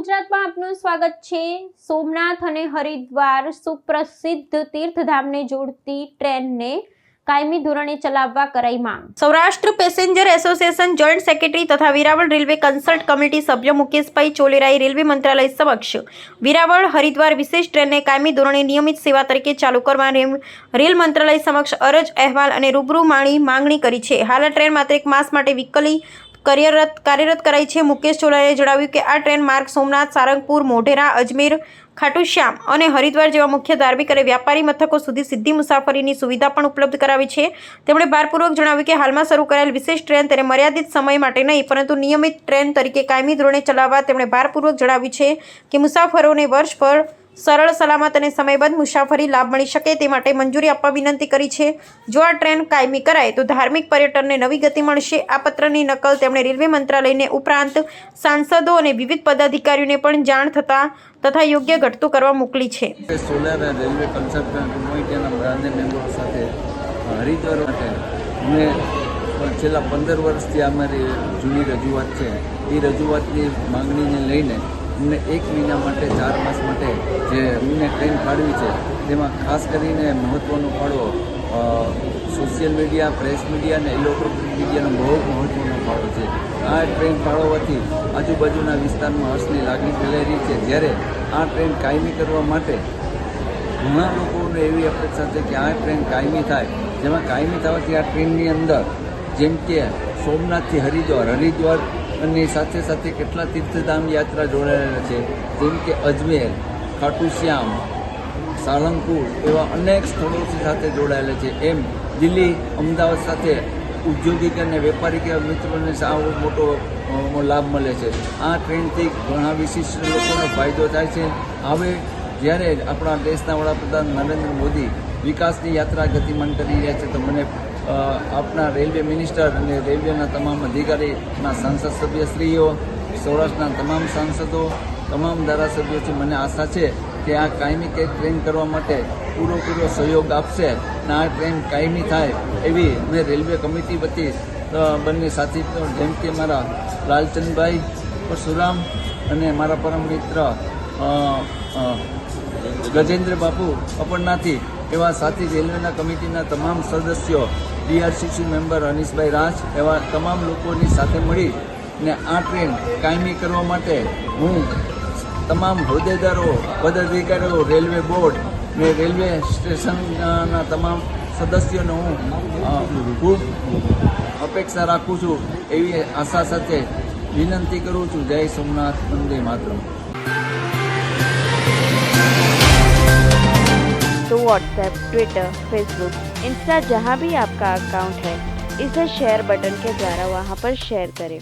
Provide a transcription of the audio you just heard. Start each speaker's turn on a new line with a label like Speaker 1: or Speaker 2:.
Speaker 1: ગુજરાતમાં આપનું સ્વાગત છે। સોમનાથ અને હરિદ્વાર સુપ્રસિદ્ધ તીર્થધામને જોડતી ટ્રેનને કાયમી ધોરણે ચલાવવા કરાઈ માંગ। Saurashtra passenger association joint secretary તથા વેરાવળ રેલવે કન્સલ્ટ કમિટી સભ્ય મુકેશભાઈ ચોલેરાએ રેલવે મંત્રાલય સમક્ષ વેરાવળ હરિદ્વાર વિશેષ ટ્રેનને કાયમી ધોરણે નિયમિત સેવા તરીકે ચાલુ કરવા રેલ મંત્રાલય સમક્ષ અરજ અહેવાલ અને રૂબરૂ માંગણી કરી છે। હાલ આ ટ્રેન માત્ર 1 માસ માટે વિકલી કાર્યરત કરાઈ છે। મુકેશ ચોલેરાએ જણાવ્યું કે આ ટ્રેન માર્ગ સોમનાથ, સારંગપુર, મોઢેરા, અજમેર, ખાટુ શ્યામ અને હરિદ્વાર જેવા મુખ્ય ધાર્મિક અને વ્યાપારી મથકો સુધી સીધી મુસાફરીની સુવિધા પણ ઉપલબ્ધ કરાવી છે। તેમણે ભારપૂર્વક જણાવ્યું કે હાલમાં શરૂ કરાયેલ વિશેષ ટ્રેન તેને મર્યાદિત સમય માટે નહીં પરંતુ નિયમિત ટ્રેન તરીકે કાયમી ધોરણે ચલાવવા તેમણે ભારપૂર્વક જણાવ્યું છે કે મુસાફરોને વર્ષભર સરળ, સલામત અને સમયબદ્ધ મુસાફરી લાભ મળી શકે તે માટે મંજૂરી આપવા વિનંતી કરી છે। જો આ ટ્રેન કાયમી કરાય તો ધાર્મિક પર્યટનને નવી ગતિ મળશે। આ પત્રની નકલ તેમણે રેલવે મંત્રાલયને ઉપરાંત સાંસદો અને વિવિધ પદાધિકારીઓને પણ જાણ તથા યોગ્ય ઘટતું કરવા મોકલી છે।
Speaker 2: સોલાર રેલવે કન્સલ્ટ કમિટીના બ્રાન્ડ મેમ્બરો સાથે હરિદ્વાર માટે અમે છેલ્લા 15 વર્ષથી અમારી જૂની રજૂઆત છે એ રજૂઆતની માંગણીને લઈને અમને 1 મહિના માટે 4 માસ માટે જે અમને ટ્રેન ફાળવી છે તેમાં ખાસ કરીને મહત્ત્વનો ફાળો સોશિયલ મીડિયા, પ્રેસ મીડિયા અને ઇલેક્ટ્રોનિક મીડિયાનો બહુ મહત્ત્વનો ફાળો છે। આ ટ્રેન ફાળવવાથી આજુબાજુના વિસ્તારમાં હર્ષની લાગણી ફેલાઈ રહી છે। જ્યારે આ ટ્રેન કાયમી કરવા માટે ઘણા લોકોને એવી અપેક્ષા છે કે આ ટ્રેન કાયમી થાય, જેમાં કાયમી થવાથી આ ટ્રેનની અંદર જેમ કે સોમનાથથી હરિદ્વાર અને સાથે સાથે કેટલા તીર્થધામ યાત્રા જોડાયેલા છે, જેમ કે અજમેર, ખાટુ શ્યામ, સારંગપુર એવા અનેક સ્થળો સાથે જોડાયેલા છે। એમ દિલ્હી, અમદાવાદ સાથે ઔદ્યોગિક અને વેપારિક મિત્રોને સાવ મોટો લાભ મળે છે। આ ટ્રેનથી ઘણા વિશિષ્ટ લોકોનો ફાયદો થાય છે। હવે જ્યારે આપણા દેશના વડાપ્રધાન નરેન્દ્ર મોદી વિકાસની યાત્રા ગતિમાન કરી રહ્યા છે તો મને આપણા રેલવે મિનિસ્ટર અને રેલવેના તમામ અધિકારીના સાંસદ સભ્યશ્રીઓ, સૌરાષ્ટ્રના તમામ સાંસદો, તમામ ધારાસભ્યોથી મને આશા છે કે આ કાયમી ટ્રેન કરવા માટે પૂરો સહયોગ આપશે અને આ ટ્રેન કાયમી થાય એવી મેં રેલવે કમિટી વતી બંને સાથી જેમ કે મારા લાલચંદભાઈ પરશુરામ અને મારા પરમ મિત્ર ગજેન્દ્ર બાપુ અપરનાથી એવા સાથી રેલવેના કમિટીના તમામ સદસ્યો, ડીઆરસીસી મેમ્બર અનીશભાઈ રાજ એવા તમામ લોકોની સાથે મળી ને આ ટ્રેન કાયમી કરવા માટે હું તમામ હોદ્દેદારો, પદાધિકારીઓ, રેલવે બોર્ડ ને રેલવે સ્ટેશનના તમામ સદસ્યોને હું ખૂબ અપેક્ષા રાખું છું એવી આશા સાથે વિનંતી કરું છું। જય સોમનાથ, વંદે માતરમ।
Speaker 3: तो व्हाट्सएप, ट्विटर, फेसबुक, इंस्टा जहाँ भी आपका अकाउंट है इसे शेयर बटन के द्वारा वहाँ पर शेयर करें।